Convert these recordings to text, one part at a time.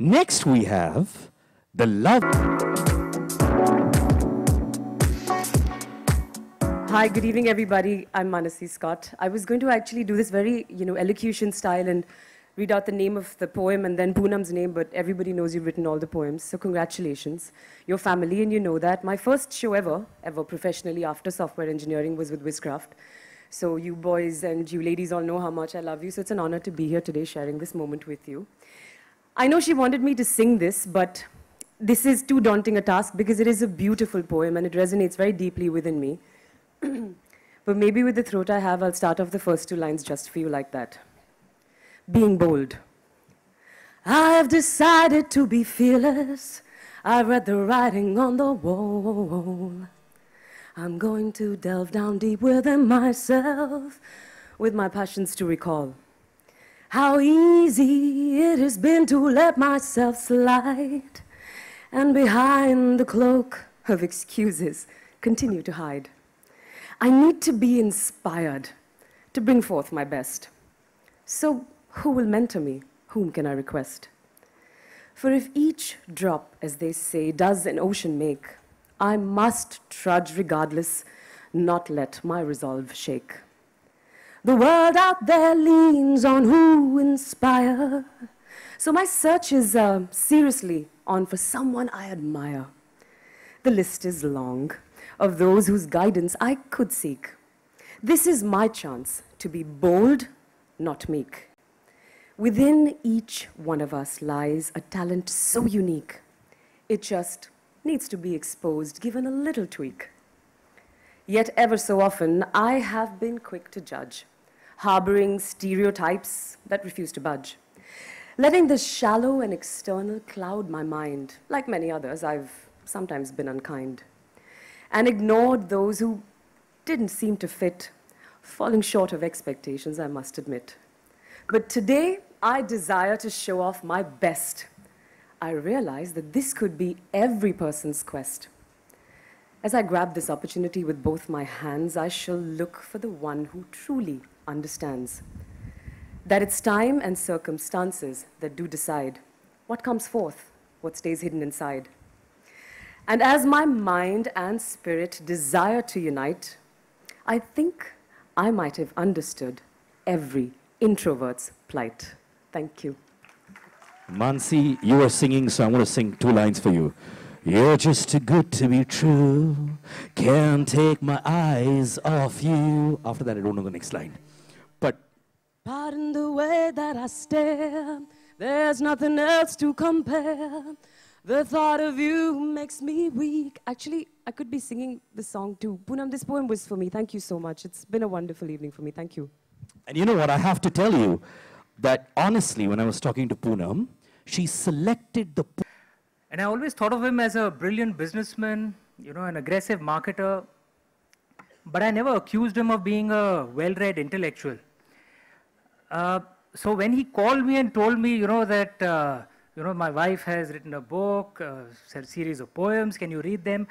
Next we have the love. Hi, good evening, everybody. I'm Manasi Scott. I was going to actually do this very, elocution style and read out the name of the poem and then Poonam's name, but everybody knows you've written all the poems, so congratulations. Your family, and you know that. My first show ever professionally after software engineering was with Wizcraft. So you boys and you ladies all know how much I love you, so it's an honor to be here today sharing this moment with you. I know she wanted me to sing this, but this is too daunting a task because it is a beautiful poem and it resonates very deeply within me. But maybe with the throat I have, I'll start off the first two lines just for you like that. Being bold. I have decided to be fearless. I've read the writing on the wall. I'm going to delve down deep within myself with my passions to recall. How easy it has been to let myself slide and behind the cloak of excuses continue to hide. I need to be inspired to bring forth my best. So who will mentor me? Whom can I request? For if each drop, as they say, does an ocean make, I must trudge regardless, not let my resolve shake. The world out there leans on who inspire. So my search is seriously on for someone I admire. The list is long of those whose guidance I could seek. This is my chance to be bold, not meek. Within each one of us lies a talent so unique. It just needs to be exposed, given a little tweak. Yet ever so often, I have been quick to judge, harboring stereotypes that refuse to budge. Letting the shallow and external cloud my mind. Like many others, I've sometimes been unkind. And ignored those who didn't seem to fit, falling short of expectations, I must admit. But today, I desire to show off my best. I realize that this could be every person's quest. As I grab this opportunity with both my hands, I shall look for the one who truly understands that it's time and circumstances that do decide what comes forth, what stays hidden inside. And as my mind and spirit desire to unite, I think I might have understood every introvert's plight. Thank you. Mansi, you are singing, so I'm going to sing two lines for you. You're just too good to be true. Can't take my eyes off you. After that, I don't know the next line. But pardon the way that I stare. There's nothing else to compare. The thought of you makes me weak. Actually, I could be singing the song too. Poonam, this poem was for me. Thank you so much. It's been a wonderful evening for me. Thank you. And you know what? I have to tell you that honestly, when I was talking to Poonam, she selected the... And I always thought of him as a brilliant businessman, an aggressive marketer. But I never accused him of being a well-read intellectual. So when he called me and told me, that, my wife has written a book, a series of poems, can you read them?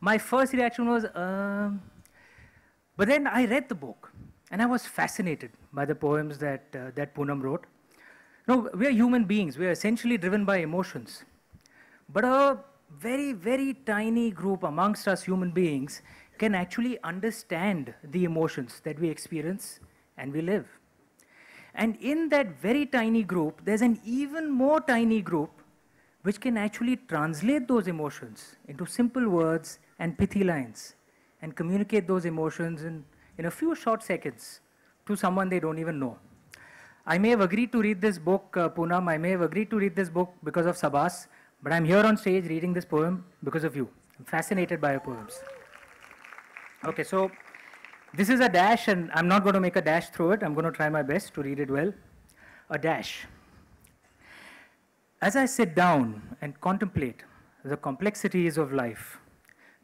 My first reaction was, but then I read the book. And I was fascinated by the poems that Poonam wrote. We are human beings. We are essentially driven by emotions. But a very, very tiny group amongst us human beings can actually understand the emotions that we experience and we live. And in that very tiny group, there's an even more tiny group which can actually translate those emotions into simple words and pithy lines and communicate those emotions in a few short seconds to someone they don't even know. I may have agreed to read this book, Poonam, I may have agreed to read this book because of Sabas, but I'm here on stage reading this poem because of you. I'm fascinated by your poems. Okay, so this is a dash, and I'm not going to make a dash through it. I'm going to try my best to read it well. A dash. As I sit down and contemplate the complexities of life,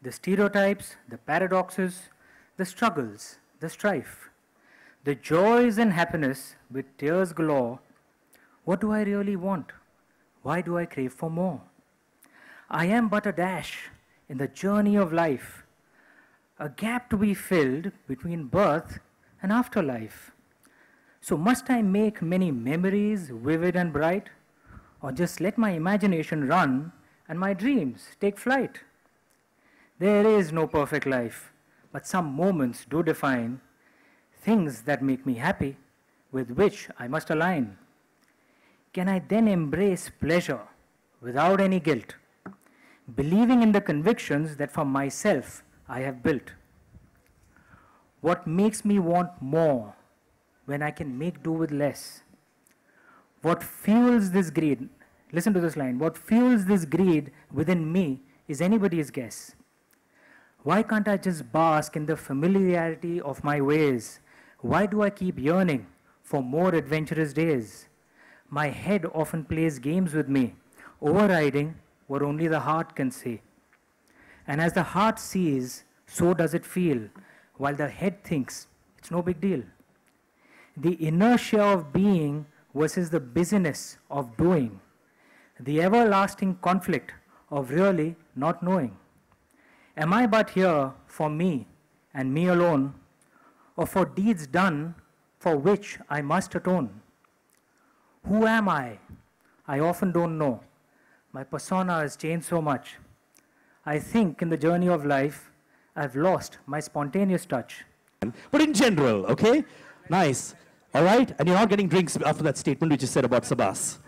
the stereotypes, the paradoxes, the struggles, the strife, the joys and happiness with tears galore, what do I really want? Why do I crave for more? I am but a dash in the journey of life, a gap to be filled between birth and afterlife. So must I make many memories vivid and bright? or just let my imagination run and my dreams take flight. There is no perfect life, but some moments do define things that make me happy, with which I must align. Can I then embrace pleasure without any guilt, believing in the convictions that for myself I have built? What makes me want more when I can make do with less? What fuels this greed? Listen to this line. What fuels this greed within me is anybody's guess. Why can't I just bask in the familiarity of my ways? Why do I keep yearning for more adventurous days? My head often plays games with me, overriding what only the heart can see. And as the heart sees, so does it feel, while the head thinks it's no big deal. The inertia of being versus the busyness of doing, the everlasting conflict of really not knowing. Am I but here for me and me alone, or for deeds done for which I must atone? Who am I? I often don't know. My persona has changed so much. I think in the journey of life, I've lost my spontaneous touch. But in general, okay? Nice. All right? And you're not getting drinks after that statement which you said about Sabas.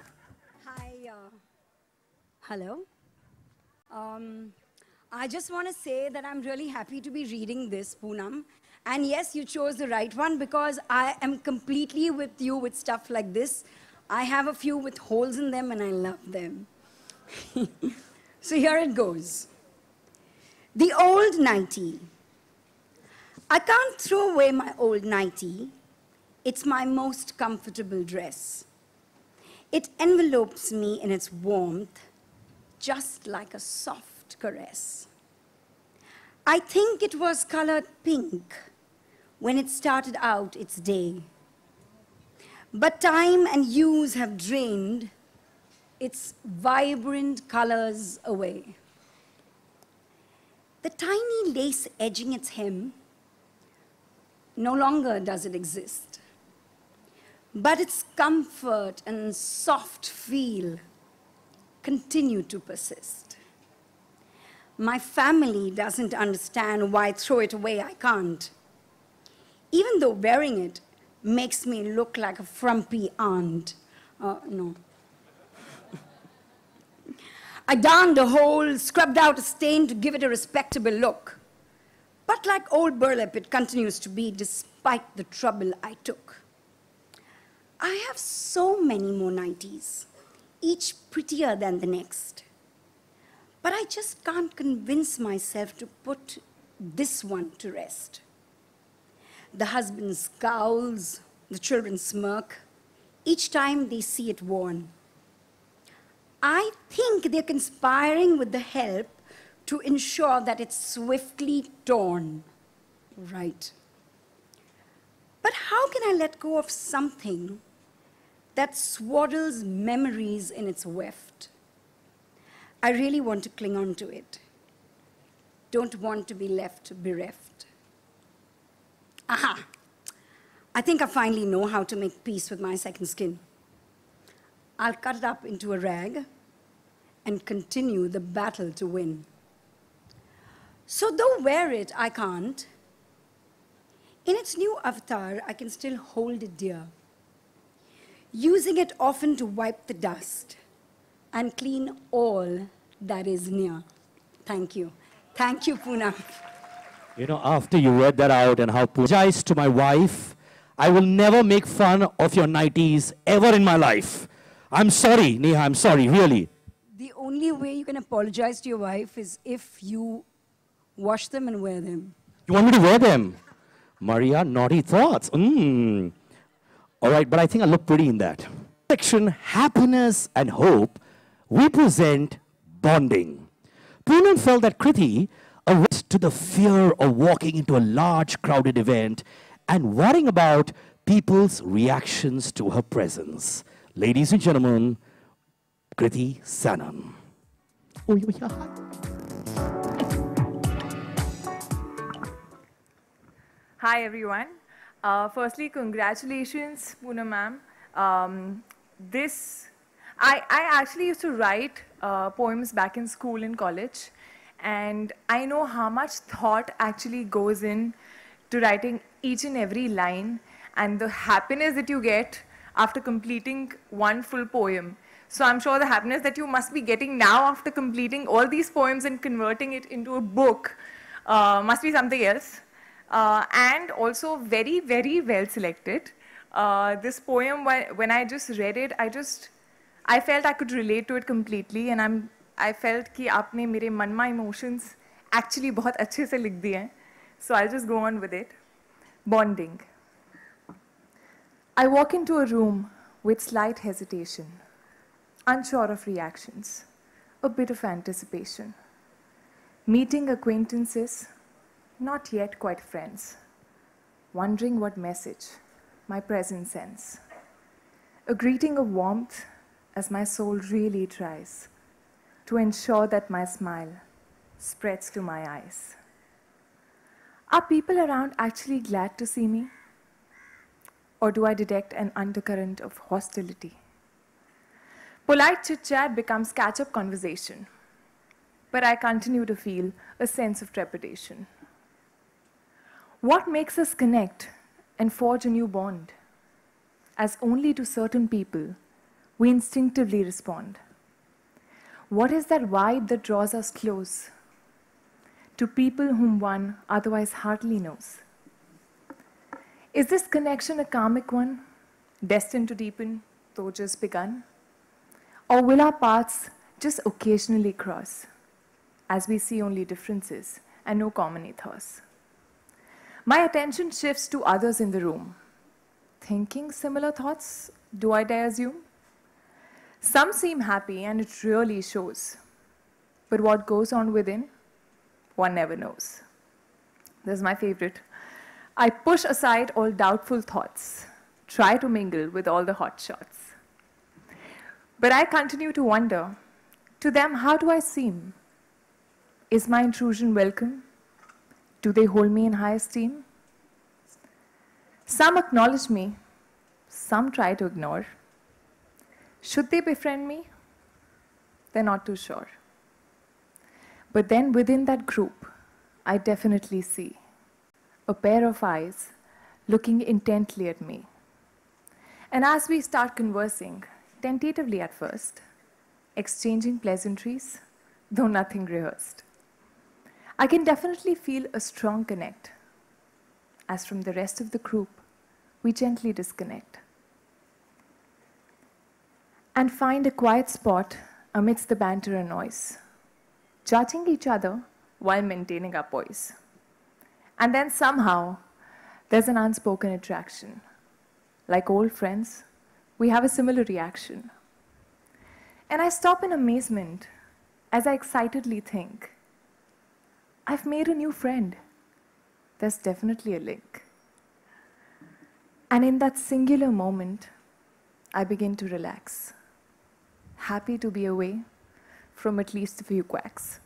Hi. Hello. I just want to say that I'm really happy to be reading this, Poonam. And yes, you chose the right one because I am completely with you with stuff like this. I have a few with holes in them and I love them. So here it goes. The old nightie. I can't throw away my old nightie. It's my most comfortable dress. It envelopes me in its warmth, just like a soft caress. I think it was colored pink when it started out its day. But time and use have drained its vibrant colors away. The tiny lace edging its hem, no longer does it exist. But its comfort and soft feel continue to persist. My family doesn't understand why throw it away I can't, even though wearing it makes me look like a frumpy aunt. No. I darned a hole, scrubbed out a stain to give it a respectable look. But like old burlap, it continues to be despite the trouble I took. I have so many more nighties, each prettier than the next. But I just can't convince myself to put this one to rest. The husband scowls, the children smirk, each time they see it worn. I think they're conspiring with the help to ensure that it's swiftly torn. Right. But how can I let go of something that swaddles memories in its weft? I really want to cling on to it. Don't want to be left bereft. Aha! I think I finally know how to make peace with my second skin. I'll cut it up into a rag and continue the battle to win. So though wear it, I can't. In its new avatar, I can still hold it dear, using it often to wipe the dust and clean all that is near. Thank you. Thank you, Poonam. You know, after you read that out and how apologize to my wife, I will never make fun of your nighties ever in my life. I'm sorry, Neha, I'm sorry, really. The only way you can apologize to your wife is if you wash them and wear them. You want me to wear them? Maria, naughty thoughts. All right, but I think I look pretty in that. Section, happiness and hope, we present bonding. Poonam felt that Kirti arose to the fear of walking into a large crowded event and worrying about people's reactions to her presence. Ladies and gentlemen, Kirti Sanoon. Oh, yeah. Hi, everyone. Firstly, congratulations, Poonam ma'am. I actually used to write poems back in school and college, and I know how much thought actually goes in to writing each and every line, and the happiness that you get after completing one full poem. So I'm sure the happiness that you must be getting now after completing all these poems and converting it into a book must be something else. And also very, very well selected. This poem, when I just read it, I felt I could relate to it completely, and I felt कि आपने मेरे मन में emotions actually बहुत अच्छे से लिख दिए हैं. So I'll just go on with it. Bonding. I walk into a room with slight hesitation, unsure of reactions, a bit of anticipation. Meeting acquaintances, not yet quite friends, wondering what message my presence sends. A greeting of warmth as my soul really tries to ensure that my smile spreads to my eyes. Are people around actually glad to see me? Or do I detect an undercurrent of hostility? Polite chit-chat becomes catch-up conversation, but I continue to feel a sense of trepidation. What makes us connect and forge a new bond? As only to certain people, we instinctively respond. What is that vibe that draws us close to people whom one otherwise hardly knows? Is this connection a karmic one, destined to deepen, though just begun? Or will our paths just occasionally cross, as we see only differences and no common ethos? My attention shifts to others in the room. Thinking similar thoughts, do I dare assume? Some seem happy, and it really shows. But what goes on within, one never knows. This is my favorite. I push aside all doubtful thoughts, try to mingle with all the hot shots. But I continue to wonder, to them, how do I seem? Is my intrusion welcome? Do they hold me in high esteem? Some acknowledge me, some try to ignore. Should they befriend me? They're not too sure. But then within that group, I definitely see a pair of eyes looking intently at me. And as we start conversing, tentatively at first, exchanging pleasantries, though nothing rehearsed, I can definitely feel a strong connect. As from the rest of the group, we gently disconnect and find a quiet spot amidst the banter and noise, judging each other while maintaining our poise. And then somehow, there's an unspoken attraction. Like old friends, we have a similar reaction. And I stop in amazement as I excitedly think, I've made a new friend. There's definitely a link. And in that singular moment, I begin to relax, happy to be away from at least a few quacks.